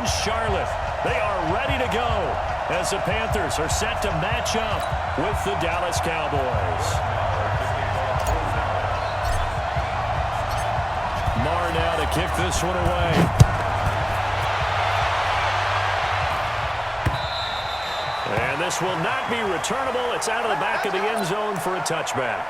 in Charlotte. They are ready to go as the Panthers are set to match up with the Dallas Cowboys. Marr now to kick this one away. And this will not be returnable. It's out of the back of the end zone for a touchback.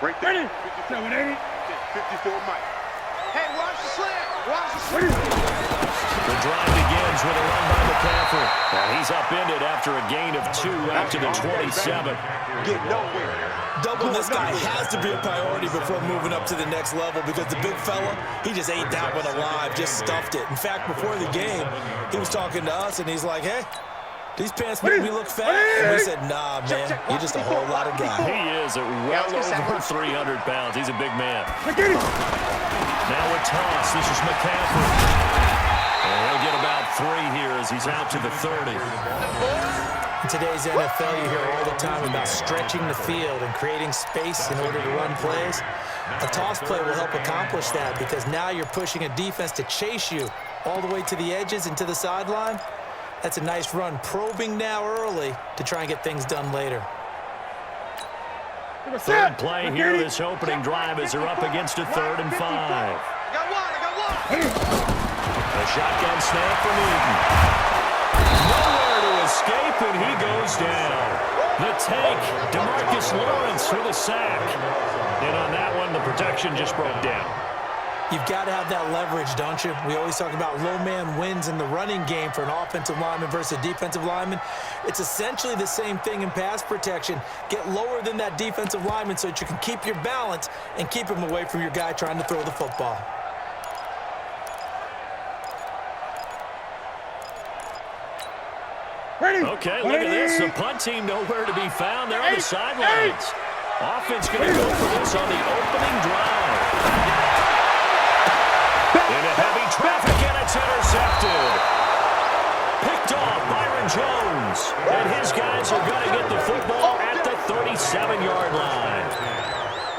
Right there. 57, 80. 54, Mike. Hey, watch the slant. Watch the slant. The drive begins with a run by McCaffrey. And he's upended after a gain of 2 out to the 27. Get nowhere. Doubling this guy has to be a priority before moving up to the next level because the big fella, he just ate that one alive, just stuffed it. In fact, before the game, he was talking to us, and he's like, hey, these pants make me look fat. And we said, nah, man, you're just a whole lot of guy. He is well over 300 pounds. He's a big man. Now a toss. This is McCaffrey. And he'll get about 3 here as he's out to the 30. In today's NFL, you hear all the time about stretching the field and creating space in order to run plays. A toss play will help accomplish that because now you're pushing a defense to chase you all the way to the edges and to the sideline. That's a nice run, probing now early to try and get things done later. Third play here, this opening drive as they're up against a 3rd and 5. I got one. A shotgun snap for Newton. Nowhere to escape, and he goes down. The tank, DeMarcus Lawrence with a sack. And on that one, the protection just broke down. You've got to have that leverage, don't you? We always talk about low man wins in the running game for an offensive lineman versus a defensive lineman. It's essentially the same thing in pass protection. Get lower than that defensive lineman so that you can keep your balance and keep him away from your guy trying to throw the football. Okay, look at this. The punt team nowhere to be found. They're on the sidelines. Offense going to go for this on the opening drive. Into heavy traffic, and it's intercepted. Picked off Byron Jones. And his guys are going to get the football at the 37-yard line.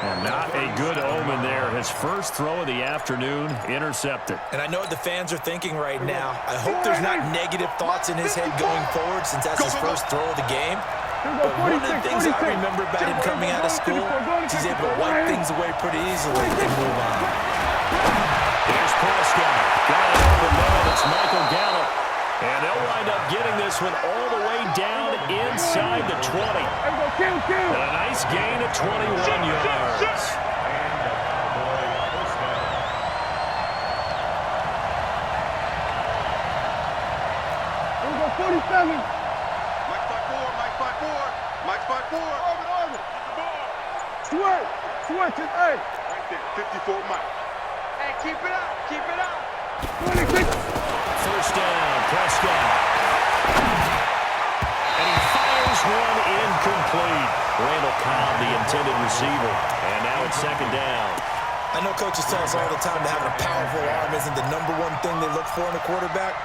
And not a good omen there. His first throw of the afternoon intercepted. And I know what the fans are thinking right now. I hope there's not negative thoughts in his head going forward since that's his first throw of the game. But one of the things I remember about him coming out of school is he's able to wipe things away pretty easily and move on. Here's Prescott. Got it open man. It's Michael Gallup. And they'll wind up getting this one all the way down inside the 20. And a nice gain of 21 yards. Here we go, 47. Mike 5-4. Mike 5-4. Orbit. Switch it, hey. Right there, 54 Mike. Hey, keep it up. 26. First down, Prescott. And he fires one incomplete. Randall Cobb, the intended receiver. And now it's 2nd down. I know coaches tell us all the time that having a powerful arm isn't the #1 thing they look for in a quarterback.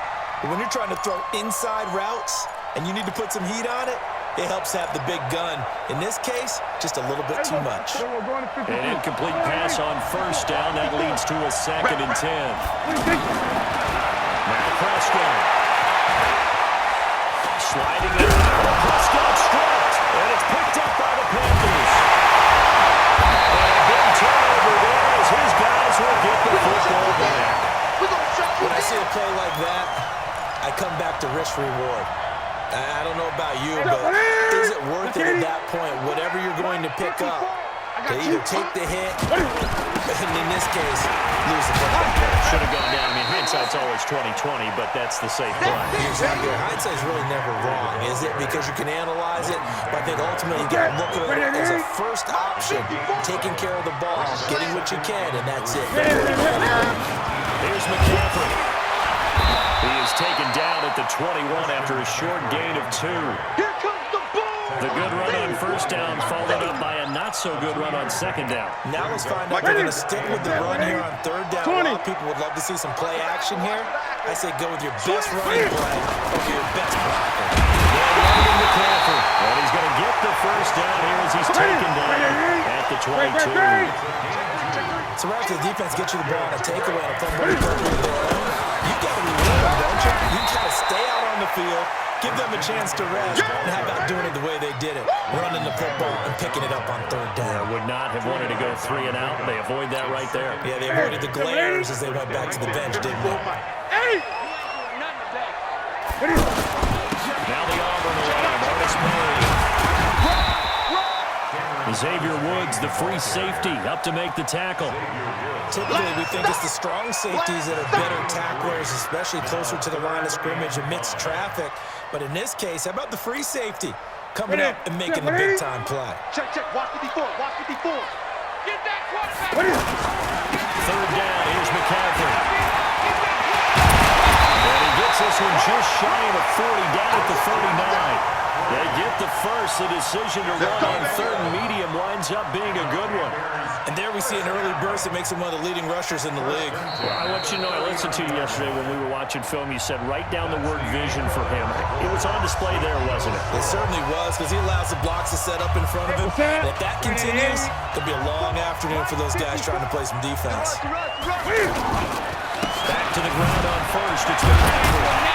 But when you're trying to throw inside routes and you need to put some heat on it, it helps have the big gun. In this case, just a little bit too much. An incomplete pass on first down. That leads to a 2nd and 10. Now Prescott. Sliding it. Prescott stripped. And it's picked up by the Panthers. And a big turnover there as his guys will get the football back. When I see a play like that, I come back to risk-reward. I don't know about you, but is it worth it at that point, whatever you're going to pick up, to either take the hit, and in this case, hindsight's always 20/20, but that's the safe play. Exactly. Hindsight's really never wrong, is it? Because you can analyze it, but I think ultimately you got to look at it as a first option, taking care of the ball, getting what you can, and that's it. Here's McCaffrey. He is taken down at the 21 after a short gain of 2. Here comes the ball. The good run on first down followed up by a not-so-good run on second down. Now let's find out if they're going to stick with the run here on third down. A lot of people would love to see some play action here. I say go with your best running play over your best blocker. Running McCaffrey. And he's going to get the first down here as he's taken down at the 22. So right after the defense gets you the ball on a takeaway and a fumble recovery of their own, you got to reward them, don't you? You got to stay out on the field, give them a chance to rest, and how about doing it the way they did it, running the football and picking it up on third down. Would not have wanted to go 3 and out. They avoid that right there. Yeah, they avoided the glares as they went back to the bench, didn't they? Now the Auburn alarm. Artis Payne. Xavier Woods, the free safety, up to make the tackle. Typically, we think it's the strong safeties that are better tacklers, especially closer to the line of scrimmage amidst traffic. But in this case, how about the free safety coming up and making the big-time play? Check, check. Watch it before. Watch it before. Get that quarterback. Third down, here's McCaffrey. And he gets this one just shy of the 40, down at the 39. They get the first. The decision to run on third and medium winds up being a good one. And there we see an early burst that makes him one of the leading rushers in the league. Well, I want you to know, I listened to you yesterday when we were watching film. You said write down the word vision for him. It was on display there, wasn't it? It certainly was, because he allows the blocks to set up in front of him. And if that continues, it'll be a long afternoon for those guys trying to play some defense. Back to the ground on first. It's McCaffrey.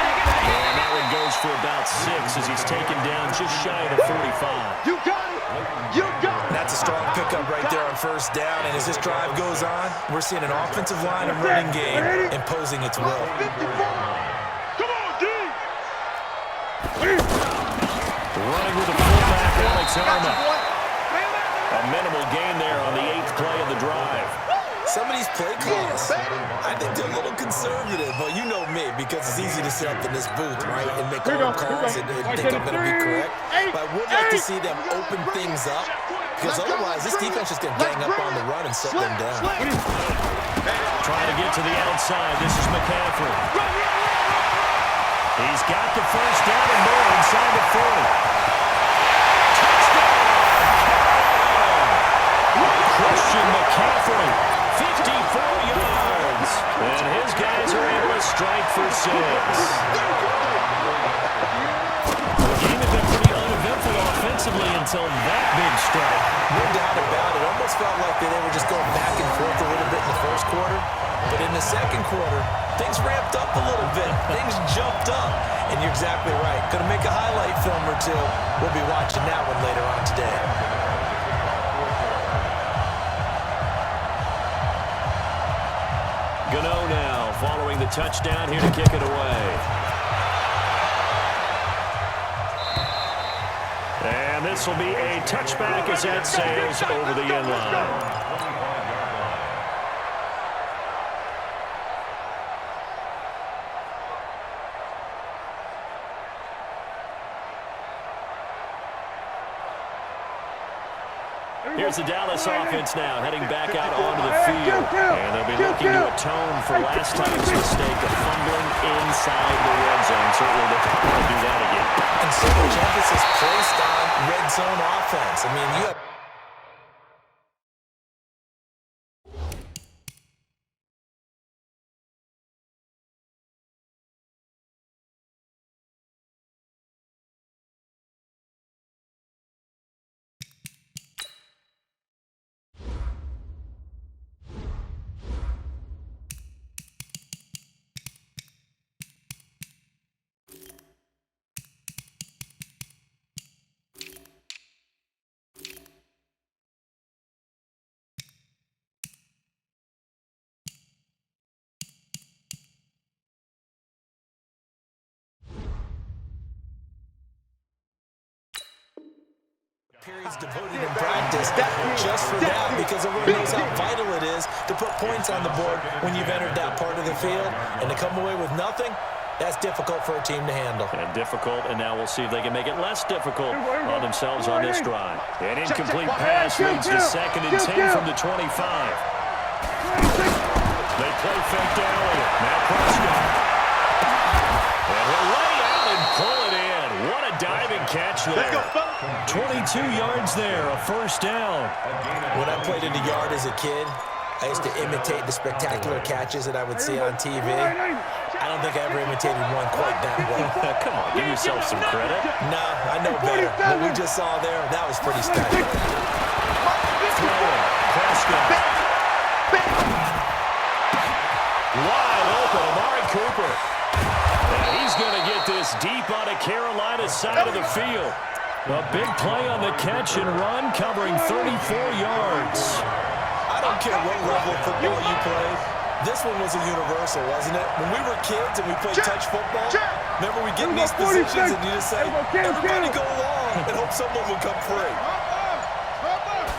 And that one goes for about 6 as he's taken down just shy of the 45. You got it. You got it. That's a strong pickup right there on first down. And as this drive goes on, we're seeing an offensive line and running game imposing its will. 54. Come on, D. Running with the fullback, Alex Arma. A minimal gain there on the 8th play of the drive. Some of these play calls, I think they're a little conservative, but you know me, because it's easy to sit up in this booth, right, and make all the calls and think I'm going to be correct. But I would like to see them open things up, because otherwise this defense is going to gang up on the run and shut them down. Trying to get to the outside. This is McCaffrey. He's got the first down and more inside the 40. Christian McCaffrey, 54 yards. And his guys are able to strike for 6. The game had been pretty uneventful offensively until that big strike. No doubt about it. It almost felt like they were just going back and forth a little bit in the first quarter. But in the second quarter, things ramped up a little bit. Things jumped up. And you're exactly right. Going to make a highlight film or two. We'll be watching that one later on today. Gano now following the touchdown here to kick it away. And this will be a touchback as that sails over the end line. Here's the Dallas offense now, heading back out onto the field. And they'll be looking to atone for last time's mistake of fumbling inside the red zone. Certainly they don't want to do that again. And so much emphasis placed on red zone offense. I mean, you have periods devoted in practice just for that, because everyone knows how vital it is to put points on the board when you've entered that part of the field. And to come away with nothing, that's difficult for a team to handle. And difficult, and now we'll see if they can make it less difficult on themselves on this drive. An incomplete pass leads to 2nd and 10 from the 25. They play fake to Elliott. Now Prescott. And he'll lay out and pull it in. What a diving catch there. 22 yards there, a first down. When I played in the yard as a kid, I used to imitate the spectacular catches that I would see on TV. I don't think I ever imitated one quite that well. Come on, give yourself some credit. No, I know better. What we just saw there, that was pretty special. Throwing, Prescott. Wide open, Amari Cooper. And he's going to get this deep on the Carolina side of the field. A big play on the catch and run, covering 34 yards. I don't care what level of football you play. This one was a universal, wasn't it? When we were kids and we played touch football, remember we get in these positions and you just say, everybody go along, and hope someone will come free.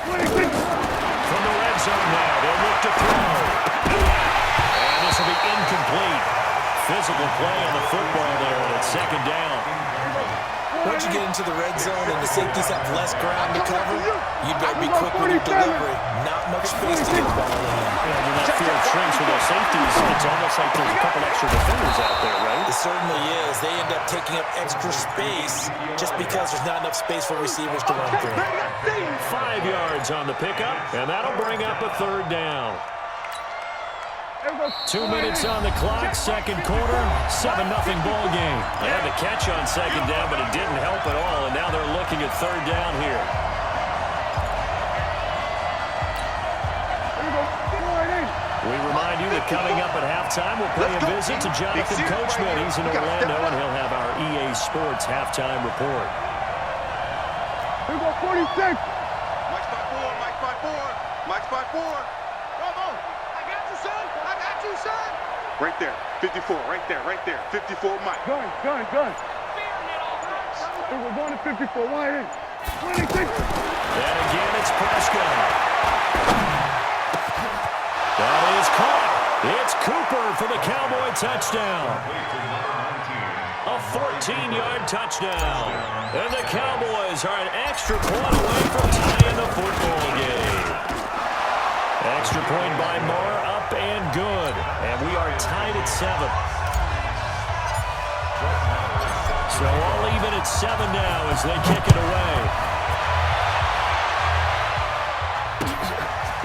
From the red zone now, they'll look to throw. And this will be incomplete. Physical play on the football there, and it's 2nd down. Once you get into the red zone and the safeties have less ground to cover, you better be quick with your delivery. Not much space to get the ball in. And when that field shrinks with those safeties, it's almost like there's a couple extra defenders out there, right? It certainly is. They end up taking up extra space just because there's not enough space for receivers to run through. 5 yards on the pickup, and that'll bring up a 3rd down. 2 minutes on the clock, 2nd quarter, 7-0 ball game. They had the catch on 2nd down, but it didn't help at all, and now they're looking at 3rd down here. We remind you that coming up at halftime, we'll pay a visit to Jonathan Coachman. He's in Orlando, and he'll have our EA Sports halftime report. Here we go, 46. Mike's by 4, Mike's by 4, Mike's by 4. Bravo. I got you, son. I got you, son. Right there, 54, right there, 54, Mike. Gun. We're going to 54, wide in. 26. And again, it's Prescott. That is caught. It's Cooper for the Cowboy touchdown. A 14-yard touchdown. And the Cowboys are an extra point away from tying the football game. Extra point by Moore, up and good. And we are tied at 7. So all even at 7 now as they kick it away.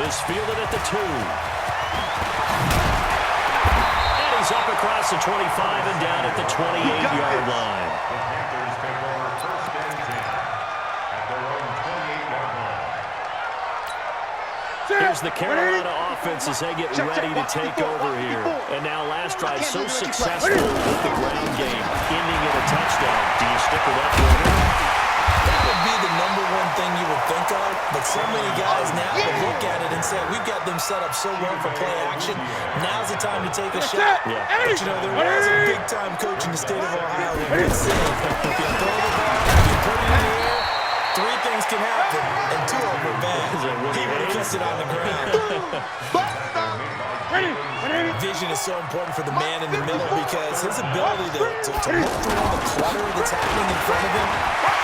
This fielded at the 2. And he's up across the 25 and down at the 28-yard line. Here's the Carolina offense as they get ready to take over here. And now last drive so successful with the ground game, ending in a touchdown. Do you stick with that, Jordan? That would be the #1 thing you would think of, but so many guys now would look at it and say, we've got them set up so well for play action. Now's the time to take a shot. Yeah. But, you know, there was a big-time coach in the state of Ohio who would say, if you throw the ball, if you put it in the air, 3 things can happen, and 2 of them are bad. He would have kept it on the ground. Vision is so important for the man in the middle because his ability to look through all the clutter that's happening in front of him,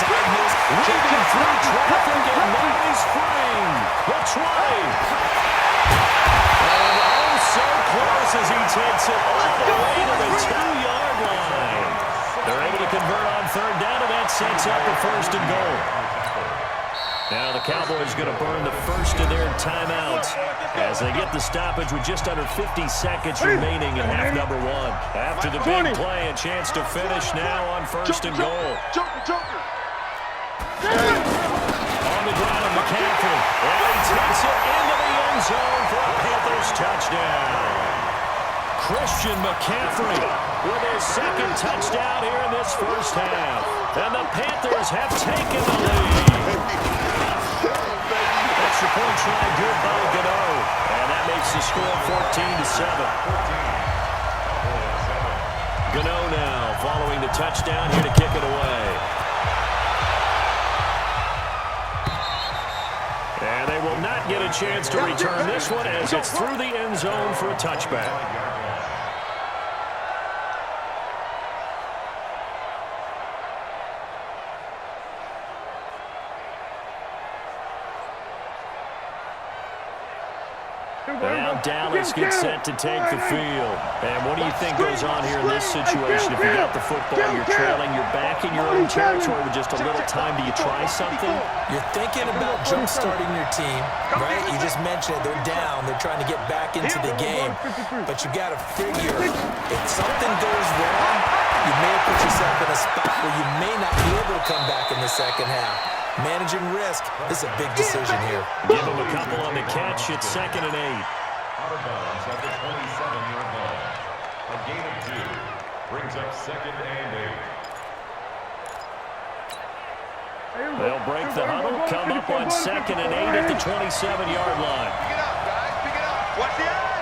diagnose, Weaving through traffic, and now he's free. The try. And oh, so close as he takes it all the way to the 2-yard line. They're able to convert on 3rd down, and that sets up a 1st and goal. Now the Cowboys going to burn the first of their timeouts as they get the stoppage with just under 50 seconds remaining in half number 1. After the big play, a chance to finish now on 1st and goal. On the ground, McCaffrey. And he takes it into the end zone for a Panthers touchdown. Christian McCaffrey with his 2nd touchdown here in this first half. And the Panthers have taken the lead. Extra point try good by Gano. And that makes the score 14-7. Gano now following the touchdown here to kick it away. get a chance to return this one as it's through the end zone for a touchback. Now Dallas gets set to take the field. And what do you think goes on here in this situation? If you got the football, you're trailing, you're back in your own territory with just a little time. Do you try something? You're thinking about jump-starting your team, right? You just mentioned it. They're down. They're trying to get back into the game. But you got to figure, if something goes wrong, you may put yourself in a spot where you may not be able to come back in the second half. Managing risk is a big decision here. Give him a couple on the catch. It's 2nd and 8. Out of bounds at the 27-yard line. A gain of 2 brings up 2nd and 8. They'll break the huddle, come up on 2nd and 8 at the 27-yard line. Pick it up, guys. Pick it up. Watch the eye.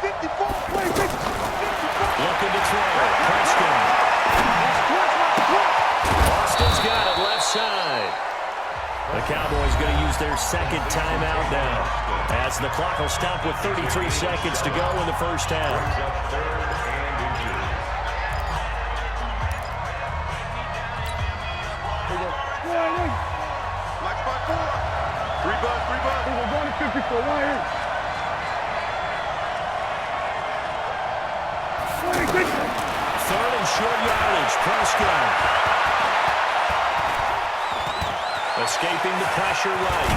54, 26. Looking to throw. Prescott. Austin's got it left side. The Cowboys going to use their second timeout now, as the clock will stop with 33 seconds to go in the first half. Mike 5-4. 3 bucks, 3 bucks. We're going to 54. Right here. Third and short yardage. Prescott. Escaping the pressure right.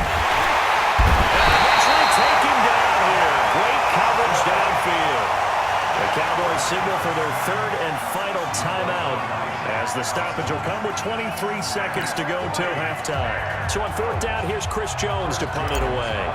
And eventually take him down here. Great coverage downfield. The Cowboys signal for their third and final timeout, as the stoppage will come with 23 seconds to go till halftime. So on 4th down, here's Chris Jones to punt it away.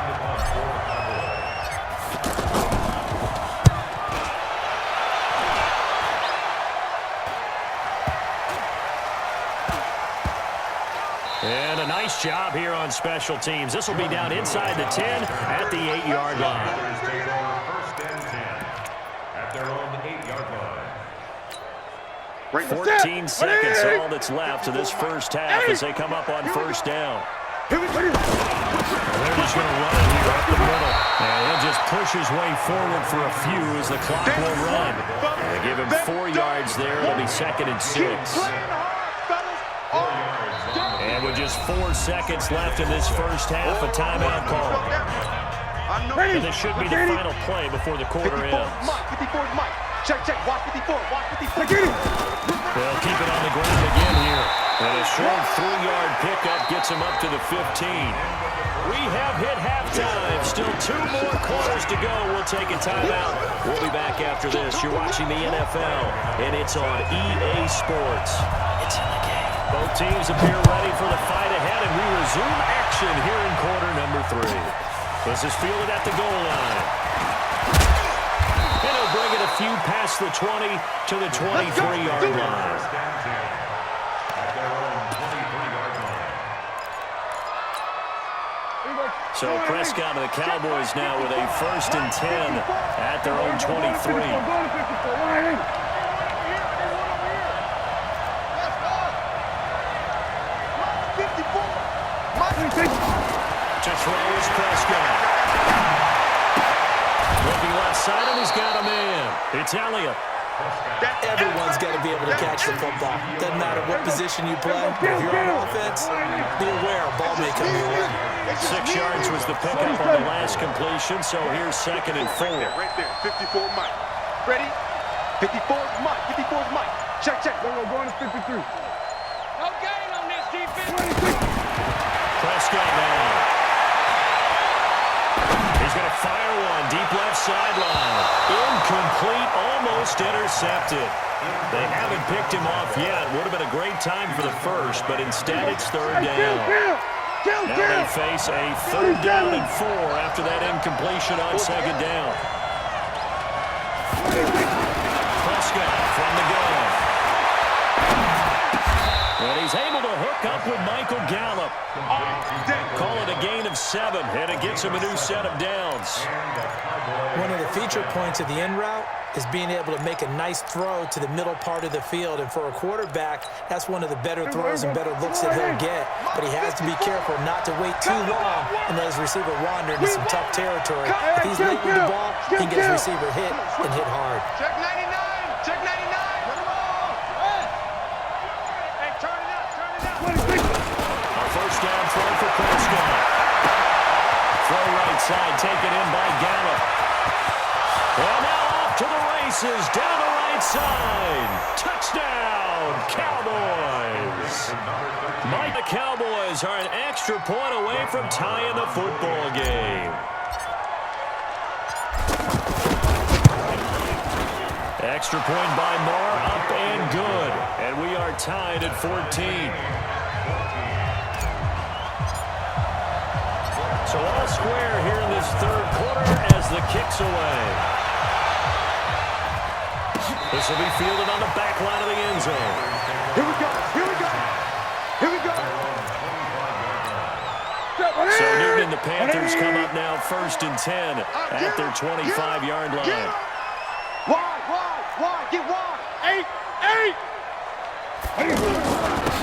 And a nice job here on special teams. This will be down inside the 10 at the 8-yard line. First and 10 at their own 8-yard line. 14 seconds all that's left to this first half as they come up on 1st down. Here we go. They're just going to run it here up the middle. And he'll just push his way forward for a few as the clock will run. And they give him 4 yards there. It'll be 2nd and 6. And with just 4 seconds left in this first half, a timeout call. And this should be the final play before the quarter ends. 54 is Mike. Check, check. Watch 54. Watch 54. They'll keep it on the ground again here. And a short 3-yard pickup gets him up to the 15. We have hit halftime. Still 2 more quarters to go. We'll take a timeout. We'll be back after this. You're watching the NFL, and it's on EA Sports. It's in the game. Both teams appear ready for the fight ahead, and we resume action here in quarter number 3. This is fielded at the goal line. And he'll bring it a few past the 20 to the 23-yard line. So Prescott and the Cowboys now with a 1st and 10 at their own 23. To throw is Prescott. Looking left side, and he's got a man. It's Elliott. Everyone's got to be able to catch the football. Doesn't matter what position you play. If you're on offense, be aware a ball may come your way. 6 yards was the pickup on the last completion, so here's 2nd and 4. Right there. 54 Mike. Ready? 54 is Mike. 54 is Mike. Check, check. We're going to 53. No gain on this defense. Prescott now. He's going to fire one deep left sideline. Incomplete, almost intercepted. They haven't picked him off yet. Would have been a great time for the first, but instead it's 3rd down. Now they face a 3rd down and 4 after that incompletion on 2nd down. Prescott from the gun. And he's able to hook up with Michael Gallup. Call it a gain of 7, and it gets him a new set of downs. One of the feature points of the end route is being able to make a nice throw to the middle part of the field. And for a quarterback, that's one of the better throws and better looks that he'll get. But he has to be careful not to wait too long and let his receiver wander into some tough territory. If he's late with the ball, he can get his receiver hit and hit hard. Check 99. Check 99. Hey, turn it up. Turn it up. A first down throw for Prescott. Throw right side, taken in by Gallup. And now off to the races, down the right side. Touchdown, Cowboys. The Cowboys are an extra point away from tying the football game. Extra point by Moore, up and good. And we are tied at 14. So all square here in this third quarter as the kick's away. This will be fielded on the back line of the end zone. Here we go. Here we go. Here we go. So Newton and the Panthers come up now 1st and 10 at their 25-yard line. Wide. Get wide. 8.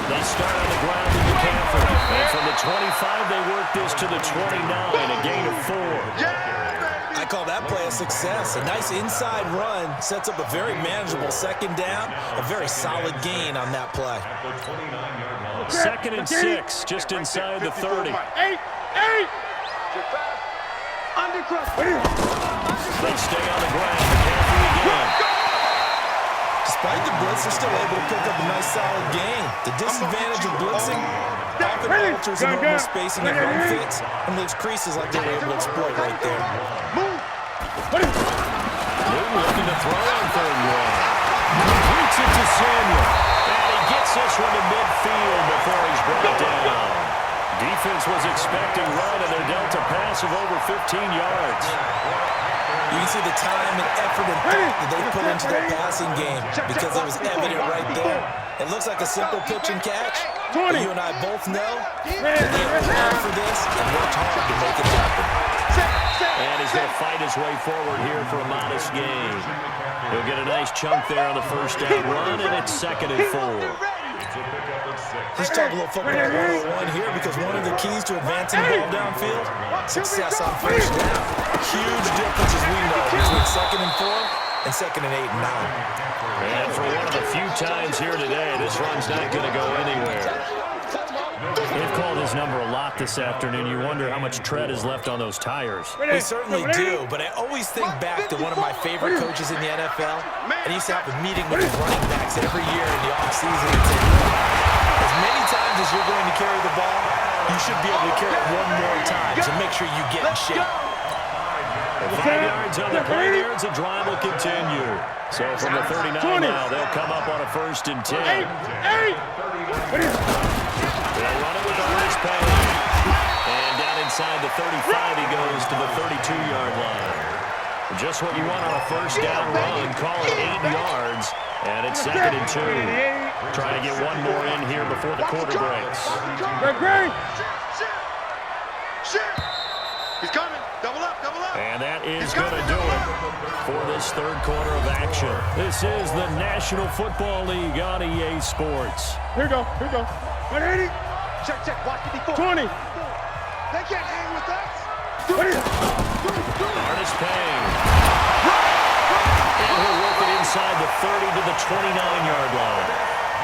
They start on the ground with McCaffrey. And from the 25, they work this to the 29, a gain of 4. I call that play a success. A nice inside run sets up a very manageable second down. A very solid gain on that play. 2nd and 6, just inside the 30. 8. They stay on the ground. McCaffrey again. Despite the blitz, they're still able to pick up a nice solid gain. The disadvantage of blitzing often alters the normal spacing and run fits and leaves creases like they were able to exploit right there. Newton looking to throw on 3rd and 1. Completes it to Samuel. And he gets this one to midfield before he's brought down. Defense was expecting run, and they're dealt a pass of over 15 yards. You can see the time and effort and thought that they put into their passing game because it was evident right there. It looks like a simple pitch and catch, but you and I both know that they prepared for this and worked hard to make it happen. And he's going to fight his way forward here for a modest gain. He'll get a nice chunk there on the first down run, and it's 2nd and 4. Let's talk a little football 101 here because one of the keys to advancing the ball downfield, success on first down. Huge difference, as we know, between 2nd and 4 and 2nd and 8 and 9. And for one of the few times here today, this run's not going to go anywhere. They've called his number a lot this afternoon. You wonder how much tread is left on those tires. We certainly do, but I always think back to one of my favorite coaches in the NFL, and he used to have a meeting with his running backs every year in the offseason and say, as many times as you're going to carry the ball, you should be able to carry it one more time to make sure you get in shape. 5 yards on the play there as the drive will continue. So from the 39 now, they'll come up on a 1st and 10. They'll run it with Ernest Payne. And down inside the 35, he goes to the 32-yard line. Just what you want on a first down run. Call it 8 yards. And it's 2nd and 2. Trying to get one more in here before the quarter breaks. He's coming. Double up. And that is going to do it for this third quarter of action. This is the National Football League on EA Sports. Here we go. 180. Check. Watch 54. 20. They can't hang with us. Ernest Payne. And he'll work it inside the 30 to the 29-yard line.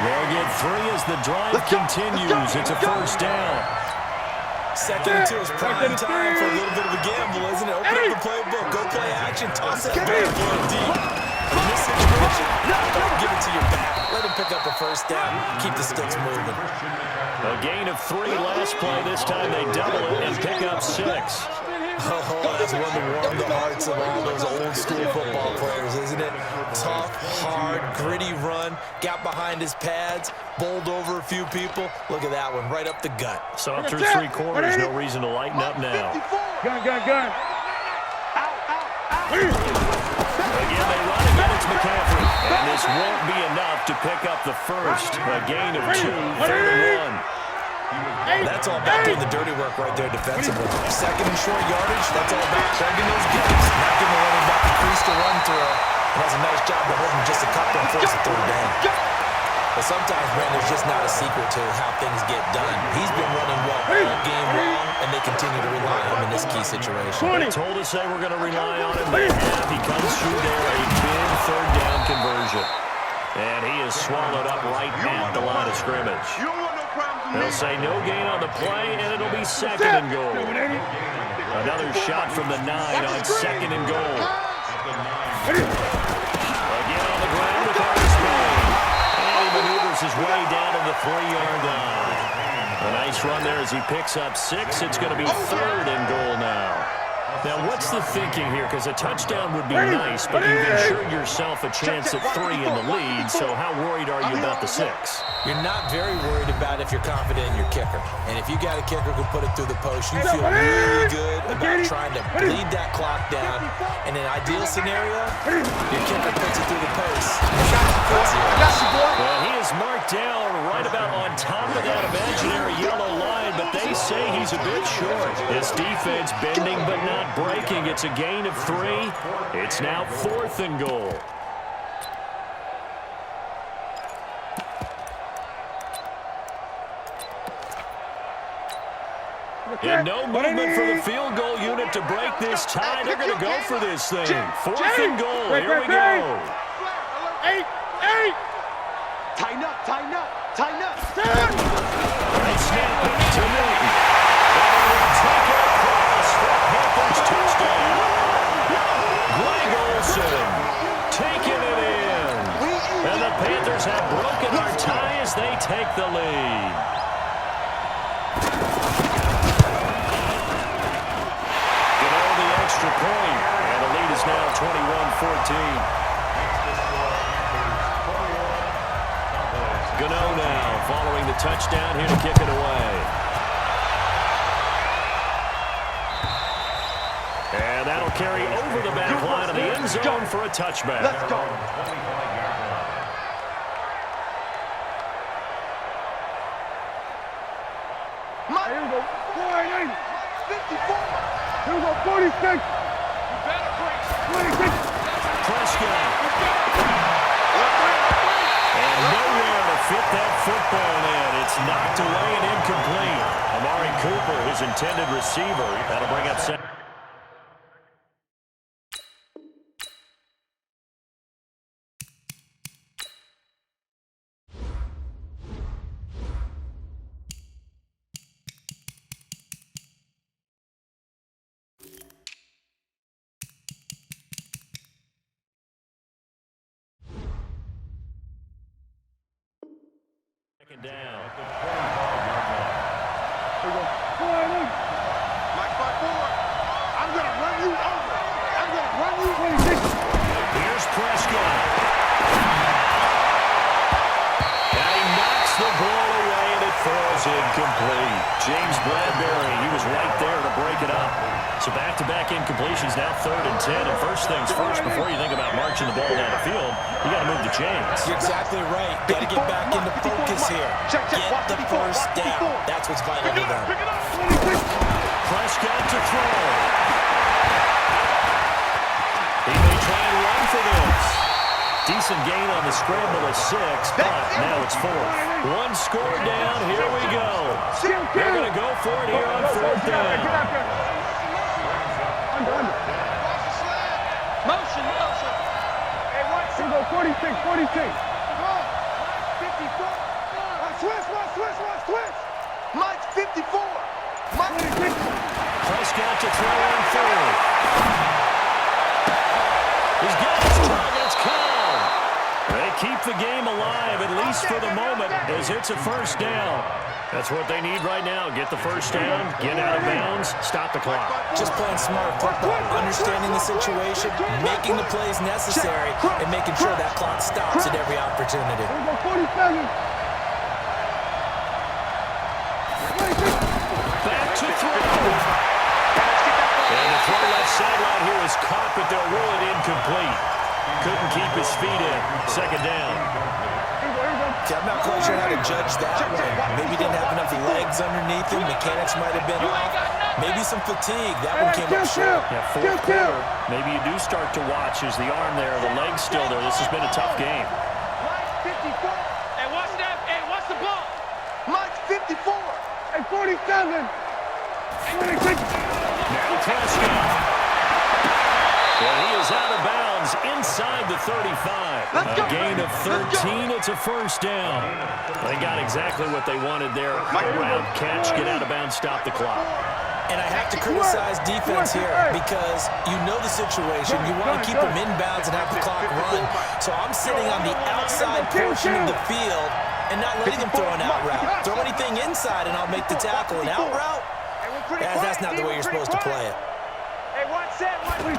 They'll get 3 as the drive continues. It's a first down. 2nd and 2 is prime time for a little bit of a gamble, isn't it? Open up the playbook, go play action, toss that ball deep. In this situation, don't give it to your back. Let him pick up a first down, keep the sticks moving. A gain of 3 last play. This time they double it and pick up 6. Oh, that's one to warm the hearts of all those old school football players, isn't it? Tough, hard, gritty run, got behind his pads, bowled over a few people. Look at that one, right up the gut. So up through 3 quarters, no reason to lighten up now. Gun. Again, they run again, it's McCaffrey. And this won't be enough to pick up the first. A gain of 2, 3rd and 1. That's all about doing the dirty work right there defensively. 2nd and short yardage, that's all about plugging those gaps, not giving the running back the crease to run through. and has a nice job to hold him just a couple and force a third down. But sometimes, Brent, there's just not a secret to how things get done. He's been running well all game long, and they continue to rely on him in this key situation. They told us they were going to rely on him. They have. He comes through there, a big third down conversion. And he is swallowed up right at the line of scrimmage. They'll say no gain on the play, and it'll be second and goal. Another shot from the 9 on second and goal. Again on the ground with Artis Payne. And he maneuvers his way down to the 3-yard line. A nice run there as he picks up 6. It's going to be third and goal now. Now, what's the thinking here? Because a touchdown would be nice, but you've ensured yourself a chance at 3 in the lead, so how worried are you about the 6? You're not very worried about if you're confident in your kicker. And if you got a kicker who put it through the post, you feel really good about trying to bleed that clock down. In an ideal scenario, your kicker puts it through the post. Well, he is marked down right about on top of that imaginary yellow line, but they say he's a bit short. This defense bending but not breaking. It's a gain of 3. It's now 4th and goal. And no movement for the field goal unit to break this tie. They're going to go for this thing. 4th and goal. Here we go. 8. Tighten up, tighten up, tighten up. Right snap to Newton. Take it across for Panthers touchdown. Greg Olsen taking it in. And the Panthers have broken our tie as they take the lead. Extra point, and the lead is now 21-14. Gano now following the touchdown here to kick it away. And that'll carry over the back line of the end zone for a touchback. Let's go. Here we go. 54. Here we go, 46. You better break. 26. Prescott. And nowhere to fit that football in. It's knocked away and incomplete. Amari Cooper, his intended receiver. That'll bring up second. Down. Here we go. Mike 5-4. I'm going to run you over. I'm going to run you 26. Here's Prescott. And he knocks the ball away, and it falls incomplete. James Bradbury, he was right there to break it up. So back-to-back incompletions, now 3rd and 10. And first things first, before you think about marching the ball down the field, you got to move the chains. You're exactly right. Got to get back into focus here. Get the first down. That's what's vital to them. Prescott to throw. He may try and run for this. Decent gain on the scramble of 6, but now it's 4th. One score down. Here we go. They're going to go for it here on 4th down. Motion. Hey, watch. Here we go, 46. 54. Switch. Mike 54. Mike 26. Prescott to throw on 3rd. He's got his targets called. They keep the game alive, at least for the moment, as it's a first down. That's what they need right now. Get the first down, get out of bounds, stop the clock. Just playing smart football, understanding the situation, making the plays necessary, and making sure that clock stops at every opportunity. Here we go, 47. Back to throw. And the throw left sideline here is caught, but they'll rule it incomplete. Couldn't keep his feet in. Second down. Okay, I'm not quite sure how to judge that one. Maybe didn't have enough legs underneath him. Mechanics might have been off. Maybe some fatigue. That one came up short. Yeah, fourth quarter, maybe you do start to watch as the arm there, the leg's still there. This has been a tough game. Mike 54. Hey, watch that. Hey, watch the ball. Mike 54. Hey, 47. Now Prescott. Well, he is out of bounds inside the 35. A gain of 13. It's a first down. They got exactly what they wanted there. Around catch, get out of bounds, stop the clock. And I have to criticize defense here because you know the situation. You want to keep them inbounds and have the clock run. So I'm sitting on the outside portion of the field and not letting them throw an out route. Throw anything inside and I'll make the tackle. An out route? That's not the way you're supposed to play it. Hey, watch that. They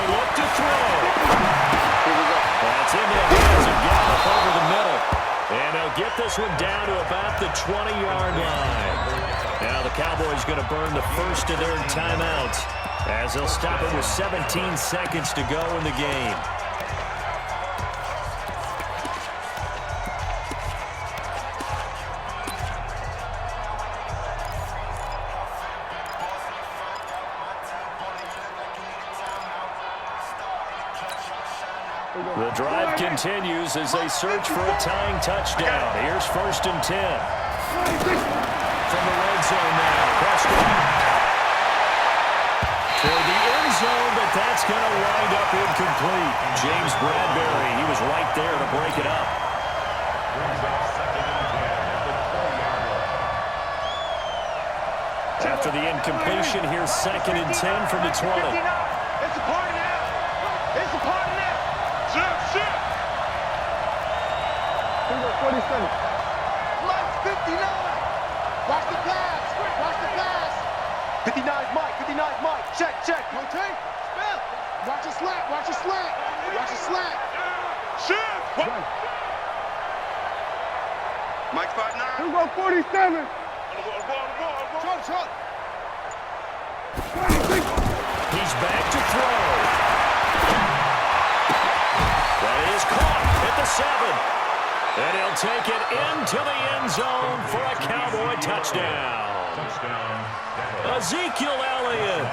look to throw. That's into the hands of Gallup over the middle. And they'll get this one down to about the 20-yard line. Now the Cowboys going to burn the first of their timeouts as they'll stop it with 17 seconds to go in the game. The drive continues as they search for a tying touchdown. Here's 1st and 10. From the red zone now. Prescott. For the end zone, but that's going to wind up incomplete. James Bradbury, he was right there to break it up. After the incompletion, here's 2nd and 10 from the 20. It's a party now. It's a party now. Shit. 47. Mike 59. Watch the pass. Watch the pass. 59's Mike. 59's Mike. Check. Rotate. Spell. Watch a slant. Watch a slant. Shit. Mike's 5'9". Who go 47? Chuck. He's back to throw. That is caught at the 7. And he'll take it into the end zone for a Cowboy touchdown. Ezekiel Elliott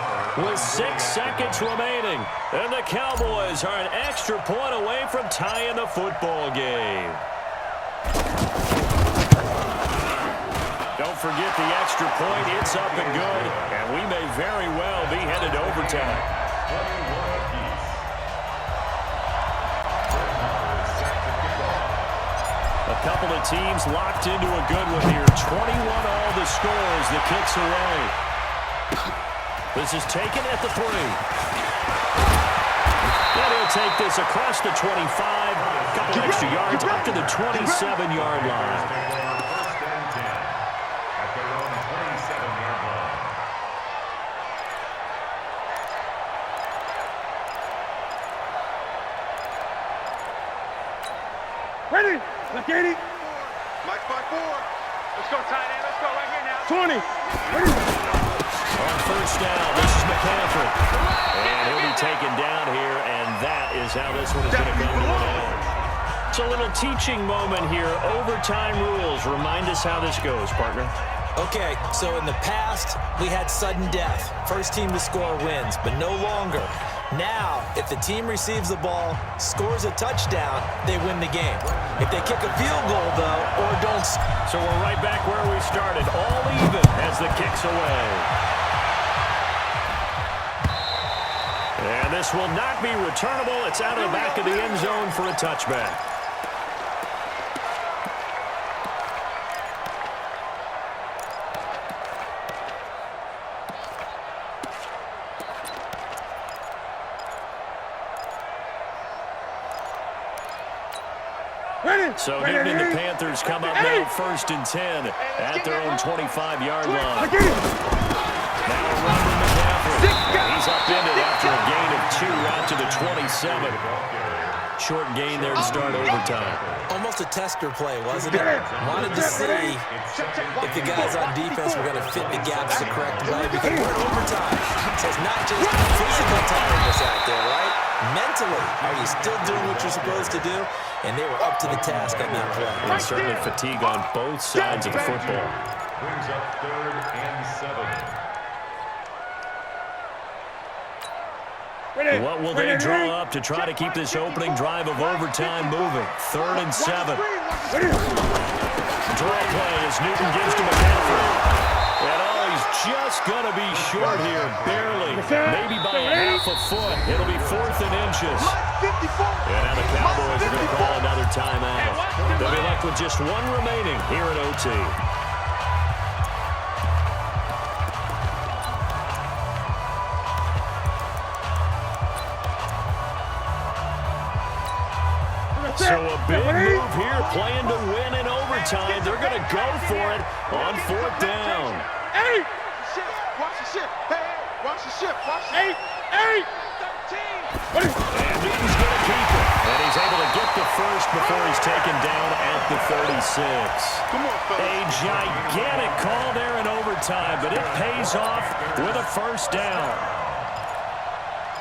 with 6 seconds remaining. And the Cowboys are an extra point away from tying the football game. Don't forget the extra point. It's up and good. And we may very well be headed to overtime. A couple of teams locked into a good one here. 21 all the scores. The kicks away. This is taken at the 3. And he'll take this across the 25. A couple extra yards up to the 27-yard line. Ready? Let's get it. Mike's 5'4". Let's go tight end. Let's go right here now. 20. Ready? On first down, this is McCaffrey. And he'll be taken down here, and that is how this one is going to come to an end. It's a little teaching moment here. Overtime rules. Remind us how this goes, partner. Okay, so in the past, we had sudden death. First team to score wins, but no longer. Now, if the team receives the ball, scores a touchdown, they win the game. If they kick a field goal, though, or don't... So we're right back where we started, all even as the kick's away. And this will not be returnable. It's out of the back of the end zone for a touchback. So Newton and the Panthers come up now 1st and 10 at their own 25-yard line. Now Robert McCaffrey. He's upended after a gain of 2 out to the 27. Short gain there to start overtime. Almost a tester play, wasn't it? Wanted to see if the guys on defense were going to fit the gaps the correct way because we're in overtime. So it's not just physical tiredness out there, right? Mentally, are you still doing what you're supposed to do? And they were up to the task on that play. And certainly fatigue on both sides of the football. Brings up 3rd and 7. What will they draw up to try to keep this opening drive of overtime moving? 3rd and 7. Draw play as Newton gives to McCaffrey. And he's just going to be short here, barely, maybe by a half a foot. It'll be 4th and inches. And now the Cowboys are going to call another timeout. They'll be left with just one remaining here at OT. So a big move here, playing to win in overtime. They're going to go for it on 4th down. Hey! Watch the ship. Hey, watch the ship. Watch the ship. Hey! 13. And Newton's going to keep it. And he's able to get the first before he's taken down at the 36. Come on, fellas. A gigantic call there in overtime, but it pays off with a first down.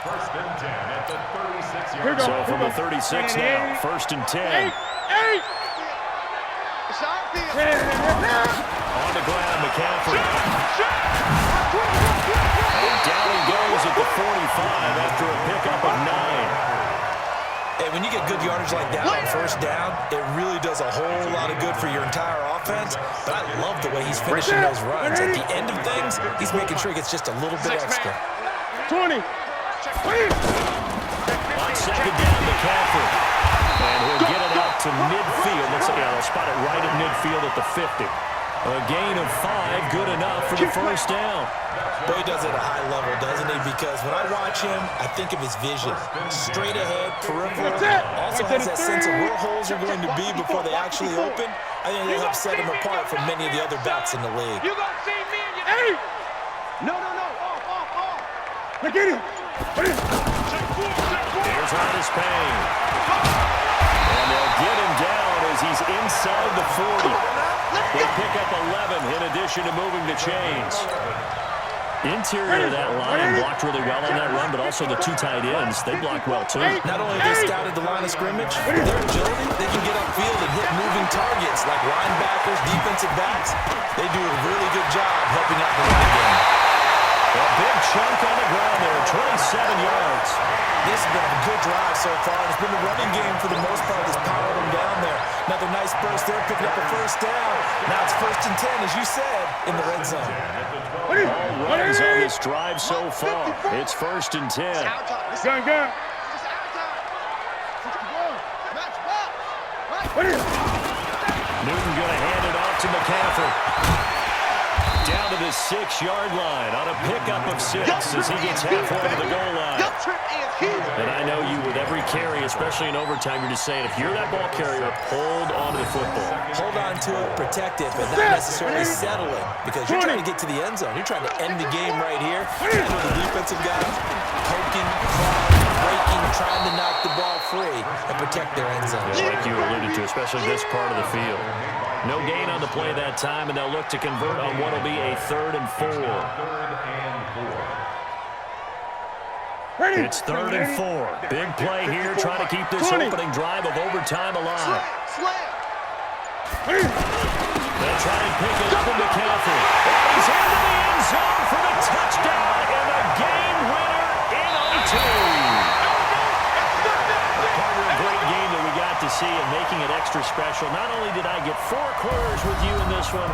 1st and 10 at the 36-yard line. So from the 36 now, 1st and 10. Hey! It's our field. On the ground, McCaffrey. And down he goes at the 45 after a pickup of 9. Hey, when you get good yardage like that on 1st down, it really does a whole lot of good for your entire offense. But I love the way he's finishing those runs. At the end of things, he's making sure he gets just a little bit extra. 20. On 2nd down, McCaffrey. And he'll get it out to midfield. Looks like they'll spot it right at midfield at the 50. A gain of 5, good enough for the first down. Boy, he does it at a high level, doesn't he? Because when I watch him, I think of his vision. Straight ahead, peripheral. Also has that sense of where holes are going to be before they actually open. I think they'll help set him apart from many of the other backs in the league. You gonna see me and you... Hey! No. Off. Look at him. Here's Honest Payne. And they'll get him down as he's inside the 40. He'll pick up 11 in addition to moving the chains. Interior of that line blocked really well on that run, but also the 2 tight ends, they blocked well too. Not only have they scouted the line of scrimmage, their agility, they can get upfield and hit moving targets like linebackers, defensive backs. They do a really good job helping out the running game. A big chunk on the ground there, 27 yards. This has been a good drive so far. It's been the running game for the most part that's powered them down there. Another nice burst there, picking up a first down. Now it's 1st and 10, as you said, in the red zone. All runs on this drive so far. It's 1st and 10. Gun. Newton going to hand it off to McCaffrey. Down to the 6-yard line on a pickup of 6 as he gets halfway to the goal line. And I know you, with every carry, especially in overtime, you're just saying, if you're that ball carrier, hold on to the football. Hold on to it, protect it, but not necessarily settle it, because you're trying to get to the end zone. You're trying to end the game right here. I know the defensive guys poking, clawing, breaking, trying to knock the ball free and protect their end zone. Yeah, like you alluded to, especially this part of the field. No gain on the play that time, and they'll look to convert on what will be a 3rd and 4. It's 3rd and 4. Big play here, trying to keep this opening drive of overtime alive. They'll try and pick it up in McCaffrey. He's into the end zone for the touchdown and the game winner in OT. A great game that we got to see and making it extra special. Not only did I get 4 quarters with you in this one,